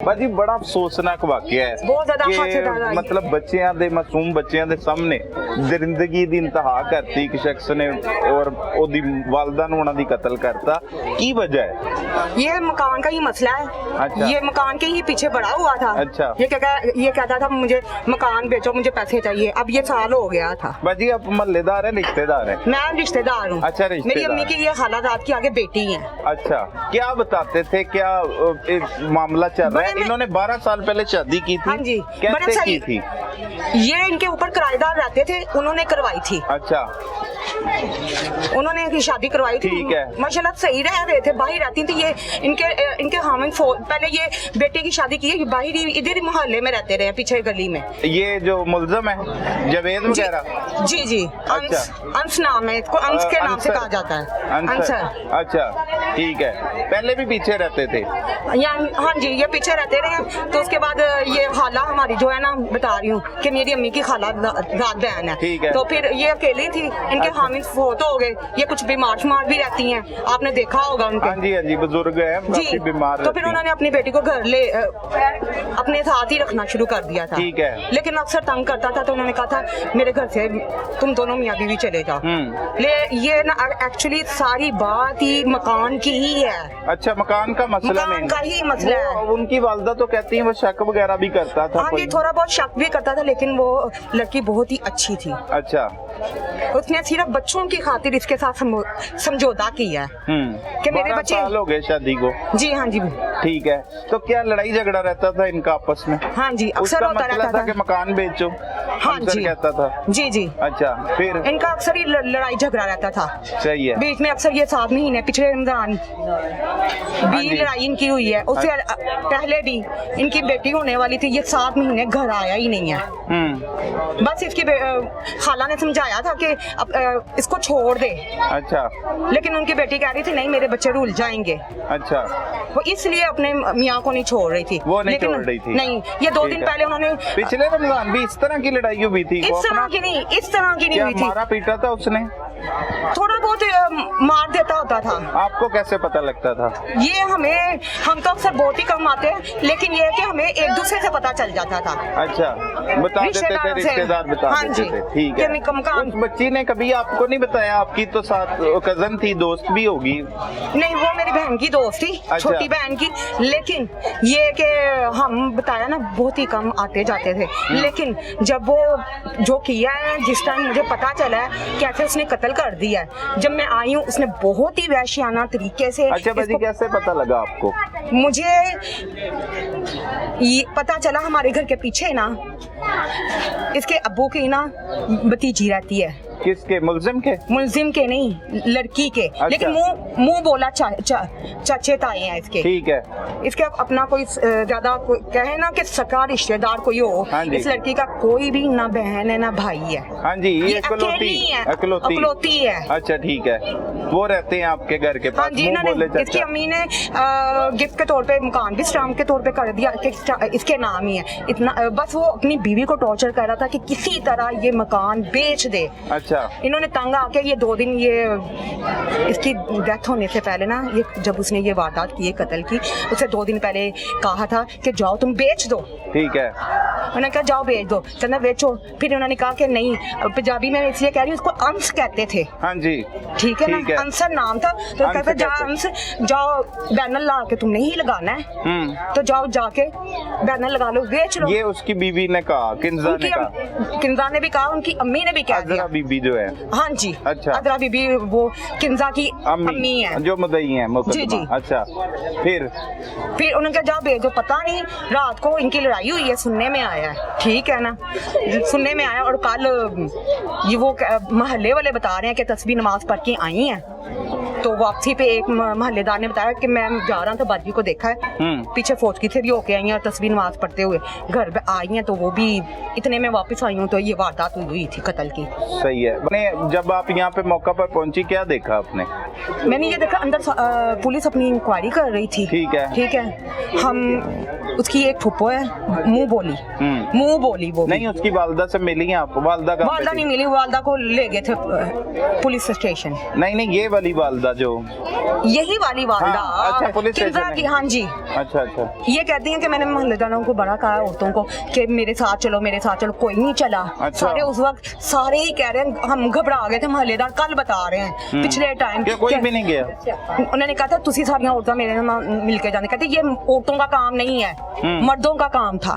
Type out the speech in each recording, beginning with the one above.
भाजी बड़ा अफसोसनाक वाकया है बहुत ज्यादा कि मतलब बच्चों के मासूम बच्चों के सामने जिंदगी की इंतहा करती एक शख्स ने और ओदी वालदा ने उन्होंने कत्ल करता। की वजह है? ये मकान का ही मसला है। अच्छा। ये मकान के ही पीछे बड़ा हुआ था। अच्छा। ये कहता था मुझे मकान बेचो, मुझे पैसे चाहिए। अब ये साल हो गया था। भाजी आप महल्लेदार है रिश्तेदार है? मैं रिश्तेदार हूँ। अच्छा, मेरी रिश्तेदार। अम्मी की ये हालात की आगे बेटी है। अच्छा, क्या बताते थे, क्या मामला चल रहा है? इन्होंने 12 साल पहले शादी की थी। हाँ जी, कैसे की थी? ये इनके ऊपर किराएदार रहते थे, उन्होंने करवाई थी। अच्छा, उन्होंने की शादी करवाई थी। ठीक है। माशाल्लाह सही रह रहे थे, बाहर रहती थी। ये इनके हामिद पहले ये बेटे की शादी की है, बाहर इधर मोहल्ले में रहते रहे, पीछे गली में। ये जो मुल्जम है जावेद वगैरह? जी जी, अंस नाम है इसको, अंस के नाम से कहा जाता है। अंसर। अच्छा, ठीक है। पहले भी पीछे रहते थे? हाँ जी, ये पीछे रहते रहे। तो उसके बाद ये खाला हमारी जो है ना, बता रही हूँ कि मेरी अम्मी की खाला रात बहन है। तो फिर ये अकेली थी, इनके हामिद फोत हो गए। ये कुछ बीमार भी रहती हैं, आपने देखा होगा उनके। हाँ जी, बुजुर्ग है, काफी बीमार। तो फिर उन्होंने अपनी बेटी को घर ले अपने साथ ही रखना शुरू कर दिया था। ठीक है। लेकिन अक्सर तंग करता था, तो उन्होंने कहा था मेरे घर से तुम दोनों मियाँ बीवी चले जाओ। ये ना एक्चुअली सारी बात ही मकान की ही है। अच्छा, मकान का मसला मकान का ही मसला है। उनकी वालदा तो कहती है वो शक वगैरह भी करता था। हाँ जी, थोड़ा बहुत शक भी करता था, लेकिन वो लड़की बहुत ही अच्छी थी। अच्छा। उसने सिर्फ बच्चों की खातिर इसके साथ समझौता किया कि मेरे बच्चे। साल हो गए शादी को? जी हाँ जी। ठीक है। तो क्या लड़ाई झगड़ा रहता था इनका आपस में? हाँ जी, अक्सर होता रहता था कि मकान बेचो। हाँ जी, कहता था। जी जी। अच्छा, फिर इनका अक्सर ही लड़ाई झगड़ा रहता था। सही है। बीच में अक्सर ये 7 महीने पिछले रमजान भी लड़ाई इनकी हुई है। उससे पहले भी इनकी बेटी होने वाली थी, ये 7 महीने घर आया ही नहीं है। बस इसकी खाला ने समझाया था कि इसको छोड़ दे। अच्छा। लेकिन उनकी बेटी कह रही थी नहीं, मेरे बच्चे रुल जाएंगे। अच्छा। वो इसलिए अपने मियाँ को नहीं छोड़ रही थी। वो नहीं छोड़ रही थी। नहीं, ये 2 दिन पहले उन्होंने पिछले रमजान भी इस तरह की लड़ाई हुई थी? इस तरह की नहीं हुई थी। मारा पीटा था उसने? थोड़ा बहुत मार देता होता था। आपको कैसे पता लगता था? ये हम तो अक्सर बहुत ही कम आते हैं, लेकिन ये है कि हमें एक दूसरे से पता चल जाता था। अच्छा, बता देते थे रिश्तेदार, बता देते थे। ठीक है। उस बच्ची ने कभी आपको नहीं बताया? आपकी तो साथ कजन थी, दोस्त भी होगी? नहीं, वो मेरी बहन की दोस्त थी। अच्छा। छोटी बहन की। लेकिन ये कि हम बताया ना, बहुत ही कम आते जाते थे। लेकिन जब वो जो किया है, जिस टाइम मुझे पता चला है कैसे उसने कत्ल कर दिया है, जब मैं आई हूँ उसने बहुत ही वहशियाना तरीके से। अच्छा भाजी, कैसे पता लगा आपको? मुझे ये पता चला, हमारे घर के पीछे ना इसके अब्बू की ना भतीजी रहती है। किसके? मुल्जिम के? मुल्जिम के नहीं, लड़की के। अच्छा। लेकिन मुंह बोला चाचे ताए हैं इसके। ठीक है। इसके अपना कोई ज्यादा कहे ना कि सका रिश्तेदार कोई हो। हाँ, इस लड़की का कोई भी ना बहन है ना भाई है। हाँ जी, ये अकलौती है। अच्छा, ठीक है। वो रहते हैं आपके घर के पास? हाँ जी, इन्होंने इसकी अम्मी ने गिफ्ट के तौर पे मकान भी स्टाम्प के तौर पे कर दिया कि इसके नाम ही है। इतना बस वो अपनी बीवी को टॉर्चर कर रहा था कि किसी तरह ये मकान बेच दे। अच्छा। इन्होंने तंग आके ये 2 दिन ये इसकी डेथ होने से पहले ना, ये जब उसने ये वारदात की कत्ल की, उससे 2 दिन पहले कहा था कि जाओ तुम बेच दो। ठीक है। उन्होंने कहा जाओ बेच दो, कहना बेचो। फिर उन्होंने कहा कि नहीं, पंजाबी में इसलिए कह रही हूँ, उसको अंश कहते थे। हाँ जी, ठीक है ना, अंसर नाम था। तो कहते जाओ बैनर ला के तुमने ही लगाना है, तो जाओ जाके बैनर लगा लो, बेच लो। ये उसकी बीवी ने कहा? किंजा ने भी कहा, उनकी अम्मी ने भी कह दिया। बीबी जो है? हाँ जी। अच्छा। अदरा बीबी वो किंजा की अम्मी है, जो मुद्दई है। जी जी। अच्छा, फिर उन्होंने कहा जाओ बेच दो। पता नहीं रात को इनकी लड़ाई हुई है, सुनने में आया है। ठीक है ना, सुनने में आया। और कल ये वो मोहल्ले वाले बता रहे हैं कि तस्बीह नमाज पढ़ के आई हैं। तो वापसी पे एक मोहल्लेदार ने बताया कि मैं जा रहा था, बाजी को देखा है पीछे फौजगी से भी होके आई हैं और तस्बीह नमाज पढ़ते हुए घर पे आई हैं। तो वो भी इतने में वापस आई हूँ तो ये वारदात हुई थी कत्ल की। सही है। जब आप यहाँ पे मौका पर पहुंची, क्या देखा आपने? मैंने ये देखा, अंदर पुलिस अपनी इंक्वायरी कर रही थी। ठीक है। हम उसकी एक फुप्पो है, मुंह बोली वो नहीं। उसकी वालदा से मिली हैं आप? वालदा नहीं मिली, वालदा को ले गए थे पुलिस स्टेशन। नहीं, ये वाली वालदा वालदा जो यही वाली वालदा। हाँ, अच्छा, पुलिस किंजा स्टेशन की, है। हाँ जी। अच्छा अच्छा। ये कहती हैं कि मैंने मोहल्लेदारों को बड़ा कहा औरतों को कि मेरे साथ चलो, मेरे साथ चलो, कोई नहीं चला। अच्छा। सारे उस वक्त सारे ही कह रहे हैं, हम घबरा गए थे, मोहल्लेदार कल बता रहे हैं पिछले टाइम क्या कोई भी नहीं गया? उन्होंने कहा था तुसी सारियां औरतां मेरे नाल मिलके जाने, कहते ये औरतों का काम नहीं है, मर्दों का काम था।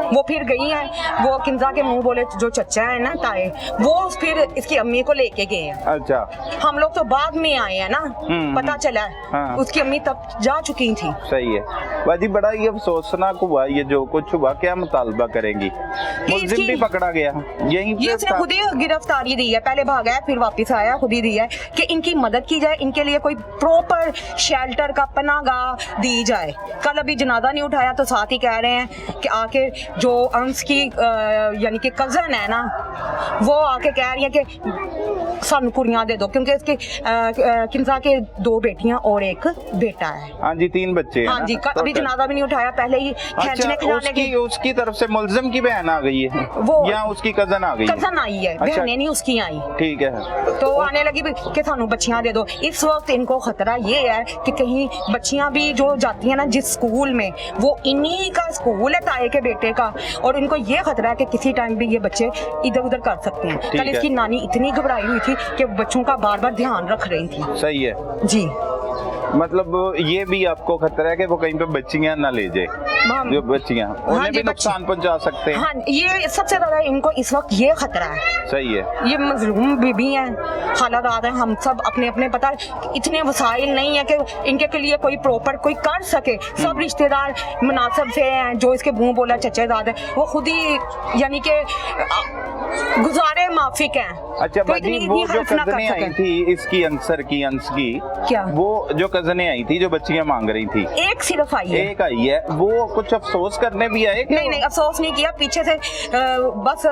वो फिर गई हैं, वो किंजा के मुंह बोले जो चचा है ना ताए, वो फिर इसकी अम्मी को लेके गए हैं। अच्छा। हम लोग तो बाद में आए हैं ना, पता चला है हाँ। उसकी अम्मी तब जा चुकी थी। सही है बाजी, बड़ा ही अफसोसनाक हुआ ये जो कुछ हुआ। क्या मुतालबा करेंगी? मुलजिम भी पकड़ा गया यहीं ये उसने खुद ही गिरफ्तारी दी है, पहले भागा है फिर वापस आया, खुद ही दी है कि इनकी मदद की जाए, इनके लिए कोई प्रॉपर शेल्टर का पनाहगाह दी जाए। कल अभी जनाजा नहीं उठाया तो साथ ही कह रहे हैं कि आके जो अंश की यानी कि कजन है ना, वो आके कह रही है कि सानू कुड़ियां दे दो, क्योंकि इसके किंजा के 2 बेटियां और 1 बेटा है। हाँ जी, 3 बच्चे हैं हाँ जी, ना? अभी जनाजा भी नहीं उठाया, पहले ही खींचने खिलाने की। उसकी तरफ से मुलजिम की बहन आ गई है वो या उसकी कजन आ गई है? कजन आई है, अच्छा। बहनें नहीं उसकी आई। ठीक है। तो आने लगी भी कि सानू बच्चियां दे दो। इस वक्त इनको खतरा ये है कि कहीं बच्चियां भी जो जाती हैं ना जिस स्कूल में, वो इन्हीं का स्कूल है ताए के बेटे का, और इनको ये खतरा है कि किसी टाइम भी ये बच्चे इधर उधर कर सकते हैं। कल इसकी नानी इतनी घबराई हुई थी कि बच्चों का बार बार ध्यान रख रही थी। सही है जी। मतलब ये भी आपको खतरा है कि वो कहीं पे बच्चियां ना ले जाए, जो बच्चियां उन्हें भी नुकसान पहुंचा सकते हैं। हाँ, ये सबसे ज्यादा इनको इस वक्त ये खतरा है। सही है। ये मजलूम बीबी हैं, हालात हैं, हम सब अपने अपने पता इतने वसाइल नहीं है कि इनके के लिए कोई प्रॉपर कोई कर सके। सब रिश्तेदार मुनासिब से हैं, जो इसके मुंह बोला चचेदाद है वो खुद ही यानी कि गुजारे माफिक हैं। अच्छा तो बाजी, इतनी वो भी जो हल्फ ना कर कजनें आई सकें। थी इसकी अंसर की, अंश की, क्या? वो जो कजनें आई थी जो बच्चियां मांग रही थी, एक सिर्फ आई है। एक आई है, वो कुछ अफसोस करने भी आए? नहीं नहीं, अफसोस नहीं किया, पीछे से बस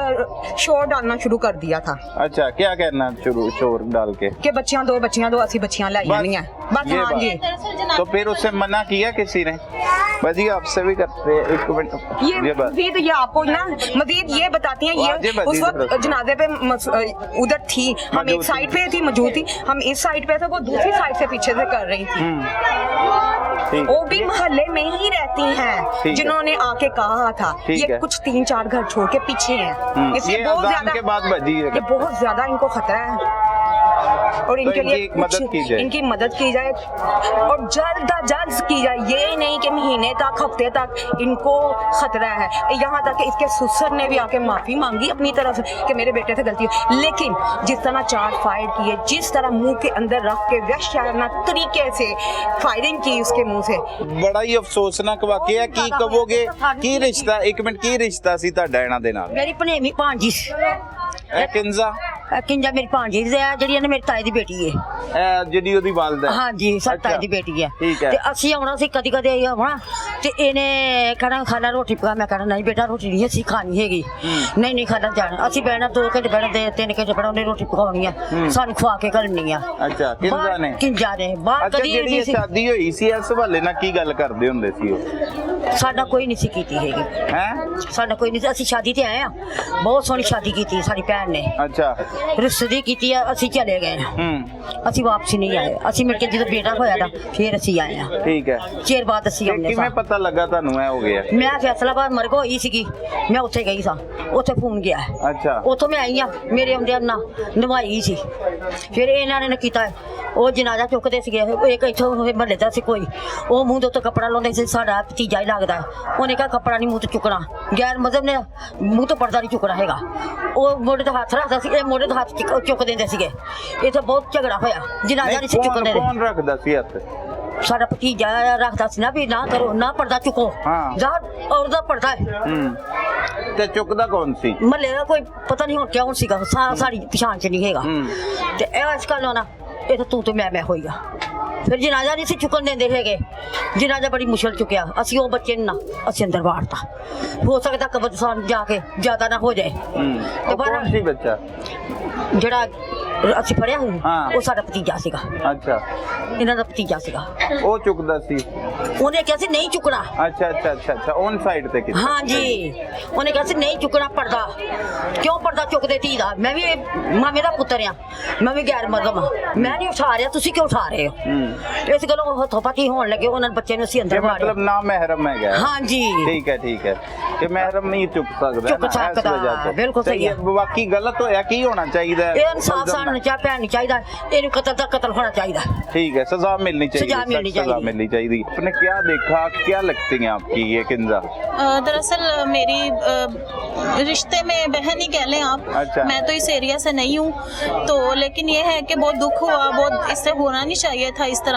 शोर डालना शुरू कर दिया था। अच्छा, क्या कहना शुरू शोर डाल के कि बच्चियां दो असी बच्चियां लाई बस, नहीं है बस। ये हाँ बात। जी। तो फिर उससे मना किया किसी ने? बाजी आपसे भी करते हैं, एक मिनट। ये बात मजीद ये आपको ना मजीद ये बताती हैं, ये उस वक्त जनाजे पे उधर थी, हम एक साइड पे थी, मौजूद थी, हम इस साइड पे थे, वो दूसरी साइड से पीछे से कर रही थी। ठीक। वो भी मोहल्ले में ही रहती हैं, जिन्होंने आके कहा था। ये है। कुछ 3-4 घर छोड़ के पीछे हैं, इसलिए ये बहुत अजान के बाद बजी है। ये बहुत ज्यादा इनको खतरा है, और इनके लिए इनकी मदद की जाए। इनकी मदद की जाए और जल्द अज जल्द की जाए। ये नहीं कि महीने तक, हफ्ते तक इनको खतरा है। यहाँ तक कि इसके ससुर ने भी आके माफी मांगी अपनी तरफ कि मेरे बेटे से गलती है, लेकिन जिस तरह 4 फायर किए, जिस तरह मुंह के अंदर रख के वहशाना तरीके से फायरिंग की उसके मुंह से, बड़ा ही अफसोसनाक वाकया। की कहोगे की रिश्ता, एक मिनट, की रिश्ता सी ਤੁਹਾਡਾ ਇਹਨਾਂ ਦੇ ਨਾਲ? मेरी भनेवी भांजी ਇਹ ਕਿੰਜ਼ਾ किंजा मेरी भांजी ਜਿਹੜੀ ਨੇ ਮੇਰੀ ਤਾਏ ਦੀ ਬੇਟੀ ਹੈ। ਇਹ ਜਿਹੜੀ ਉਹਦੀ ਵਾਲਦਾ ਹੈ? ਹਾਂਜੀ, ਸਾਡੀ ਤਾਏ ਦੀ ਬੇਟੀ ਹੈ। ਠੀਕ ਹੈ। ਤੇ ਅਸੀਂ ਆਉਣਾ ਸੀ ਕਦੀ ਕਦੇ ਆਉਣਾ ਤੇ ਇਹਨੇ ਕਹਿਣਾ ਖਾਣਾ ਰੋਟੀ ਪਕਾ, ਮੈਂ ਕਹਿਣਾ ਨਹੀਂ ਬੇਟਾ ਰੋਟੀ ਨਹੀਂ ਅਸੀਂ ਖਾਣੀ ਹੈਗੀ, ਨਹੀਂ ਖਾਣਾ ਜਾਣਾ, ਅਸੀਂ ਬਹਿਣਾ 2 ਘੰਟੇ ਬਹਿਣਾ, 3 ਘੰਟੇ ਬਹਿਣਾ, ਉਹਨੇ ਰੋਟੀ ਪਕਾਉਣੀ ਆ, ਸਾਨੂੰ ਖਵਾ ਕੇ ਘੱਲਣੀ ਆ। ਅੱਛਾ, ਕਿੰਜ਼ਾ ਨੇ? ਕਿੰਜਾ ਨੇ ਬਾਹਰ ਅੱਛਾ, ਕਦੀ ਜਿਹੜੀ ਨਹੀਂ ਇਹ ਸੀ, ਸ਼ਾਦੀ ਹੋਈ ਸੀ ਇਸ ਹਵਾਲੇ ਨਾਲ ਕੀ ਗੱਲ ਕਰਦੇ ਹੁੰਦੇ ਸੀ ਉਹ? ਸਾਡਾ ਕੋਈ ਨਹੀਂ ਸੀ ਕੀਤੀ ਹੈਗੀ, ਹੈ? ਸਾਡਾ ਕੋਈ ਨਹੀਂ ਸੀ। ਅਸੀਂ ਸ਼ਾਦੀ ਤੇ ਆਏ ਆ, ਬਹੁਤ ਸੋਹਣੀ ਸ਼ਾਦੀ ਕੀਤੀ ਸਾਡੀ ਭੈਣ ਨੇ, ਅੱਛਾ। ਰਿਸ਼ਤੇ ਕੀਤੀ ਆ, ਅਸੀਂ ਚਲੇ ਗਏ ਅਸੀਂ ਵਾਪਸ ਨਹੀਂ ਆਏ। ਅਸੀਂ ਮਿਲ ਕੇ ਜਦੋਂ ਬੇਟਾ ਹੋਇਆ ਨਾ ਫਿਰ ਅਸੀਂ ਆਏ ਆ, ਠੀਕ ਹੈ। ਚਿਰ ਬਾਅਦ ਅਸੀਂ ਆਉਂਦੇ ਕਿਵੇਂ ਸਾਂ। ਪਤਾ ਲੱਗਾ ਤੁਹਾਨੂੰ ਇਹ ਹੋ ਗਿਆ? ਮੈਂ ਫੈਸਲਾਬਾਦ ਮਰਗ ਹੋਈ ਸੀਗੀ, ਮੈਂ ਉੱਥੇ ਗਈ ਸਾਂ, ਉੱਥੇ ਫੋਨ ਗਿਆ, ਅੱਛਾ। ਉੱਥੋਂ ਮੈਂ ਆਈ ਆ, ਮੇਰੇ ਆਉਂਦਿਆਂ ਨਾ ਨਵਾਈ ਸੀ, ਫਿਰ ਇਹਨਾਂ ਨੇ ਕੀਤਾ ਉਹ ਜਨਾਜ਼ਾ ਚੁੱਕਦੇ ਸੀਗੇ, ਉਹ ਇੱਕ ਇੱਥੋਂ ਮਹੱਲੇ ਦਾ ਸੀ ਕੋਈ, ਉਹ ਮੂੰਹ ਦੇ ਉੱਤੇ ਕੱਪੜਾ ਲਾਉਂਦੇ ਸੀ, ਸਾਡਾ ਭਤੀਜਾ ਹੀ ਲੱਗਦਾ, ਉਹਨੇ ਕਿਹਾ ਕੱਪੜਾ ਨਹੀਂ ਮੂੰਹ ਤੋਂ ਚੁੱਕਣਾ, ਗੈਰ ਮਜ਼ਹਬ ਨੇ ਮੂੰਹ ਤੋਂ ਪਰਦਾ ਨਹੀਂ ਚੁੱਕਣਾ ਹੈਗਾ, ਉਹ ਮੋਢੇ ਤੋਂ ਹੱਥ ਰੱਖਦਾ ਸੀ, ਇਹ ਮੋਢੇ ਤੋਂ ਹੱਥ ਚੁੱਕ ਦਿੰਦੇ ਸੀਗੇ, ਇੱਥੇ ਬਹੁਤ ਝਗੜਾ ਹੋਇਆ, ਜਨਾਜ਼ਾ ਨਹੀਂ ਸੀ ਚੁੱਕਣ ਦਿੰਦੇ। ਕੌਣ ਰੱਖਦਾ ਸੀ ਹੱਥ? ਸਾਡਾ ਭਤੀਜਾ ਰੱਖਦਾ ਸੀ ਨਾ ਵੀ ਨਾ ਕਰੋ, ਨਾ ਪਰਦਾ ਚੁੱਕੋ, ਜਾਂ ਔਰਤ ਦਾ ਪਰਦਾ ਹੈ। ਤੇ ਚੁੱਕਦਾ ਕੌਣ ਸੀ? ਮਹੱਲੇ ਦਾ ਕੋਈ ਪਤਾ ਨਹੀਂ ਹੁਣ ਕਿਉਂ ਸੀਗਾ, ਸਾਡੀ ਪਛਾਣ ਚ ਨਹੀਂ ਹੈਗਾ, ਤੇ ਇਹ ਇਸ ਗੱਲ ਨਾ ਇਹ ਤਾਂ ਤੂੰ ਮੈਂ ਹੋਈ ਆ। ਫਿਰ ਜਨਾਜ਼ਾ ਨਹੀਂ ਸੀ ਚੁੱਕਣ ਦਿੰਦੇ ਹੈਗੇ, ਜਨਾਜ਼ਾ ਬੜੀ ਮੁਸ਼ਕਿਲ ਚੁੱਕਿਆ, ਅਸੀਂ ਉਹ ਬੱਚੇ ਨੂੰ ਨਾ ਅਸੀਂ ਅੰਦਰ ਵਾੜਤਾ, ਹੋ ਸਕਦਾ ਕਬਰਸਤਾਨ ਜਾ ਕੇ ਜ਼ਿਆਦਾ ਨਾ ਹੋ ਜਾਏ। ਤੇ ਕੌਣ ਸੀ ਬੱਚਾ? ਜਿਹੜਾ ਅਸੀਂ ਫੜਿਆ ਹੋਇਆ ਹਾਂ। ਉਹ ਸਾਡਾ ਭਤੀਜਾ ਸੀਗਾ, ਅੱਛਾ ਇਹਨਾਂ ਦਾ ਭਤੀਜਾ ਸੀਗਾ। ਉਹ ਚੁੱਕਦਾ ਸੀ। ਉਹਨੇ ਕਿਹਾ ਸੀ ਨਹੀਂ ਚੁੱਕਣਾ। ਅੱਛਾ ਔਨ ਸਾਈਡ ਤੇ ਕੀਤਾ। ਹਾਂਜੀ, ਉਹਨੇ ਕਿਹਾ ਸੀ ਨਹੀਂ ਚੁੱਕਣਾ ਪਰਦਾ। ਕਿਉਂ ਪਰਦਾ ਚੁੱਕਦੇ ਧੀ ਦਾ? ਮੈਂ ਵੀ ਮਾਮੇ ਦਾ ਪੁੱਤਰ ਆ, ਮੈਂ ਵੀ ਗੈਰ ਮਰਦਮ ਆ, ਮੈਂ ਨਹੀਂ ਉਠਾ ਰਿਹਾ, ਤੁਸੀਂ ਕਿਉਂ ਉਠਾ ਰਹੇ ਹੋ? ਇਸ ਗੱਲੋਂ ਹੱਥੋਂ ਪਾਤੀ ਹੋਣ ਲੱਗੇ। ਉਹਨਾਂ ਨੇ ਬੱਚੇ ਨੂੰ ਅਸੀਂ ਅੰਦਰ ਮਾਰਿਆ। ਮਤਲਬ ਨਾ ਮਹਿਰਮ ਹੈ। ਹਾਂਜੀ ਠੀਕ ਹੈ ਕਿ ਮਹਿਰਮ ਨਹੀਂ ਚੁੱਕ ਸਕਦਾ ਚੁੱਕ ਨਾ, ਇਸ ਸਕਦਾ, ਵਜ੍ਹਾ ਤੋਂ। ਬਿਲਕੁਲ ਸਹੀ ਹੈ। ਬਾਕੀ ਗਲਤ ਹੋਇਆ, ਕੀ ਹੋਣਾ ਚਾਹੀਦਾ? ਇਹ ਇਨਸਾਫ ਸਾਨੂੰ ਭੈਣ ਨਹੀਂ ਚਾਹੀਦਾ, ਇਹਨੂੰ ਕਤਲ ਦਾ ਕਤਲ ਹੋਣਾ ਚਾਹੀਦਾ। ठीक है, सजा मिलनी चाहिए, सजा मिलनी चाहिए। सजा मिलनी चाहिए। आपने क्या देखा, क्या लगती हैं आपकी ये किंजा? दरअसल मेरी रिश्ते में बहन ही कह लें आप। अच्छा। मैं तो इस एरिया से नहीं हूँ, तो लेकिन ये है कि बहुत दुख हुआ, बहुत इससे होना नहीं चाहिए था इस तरह।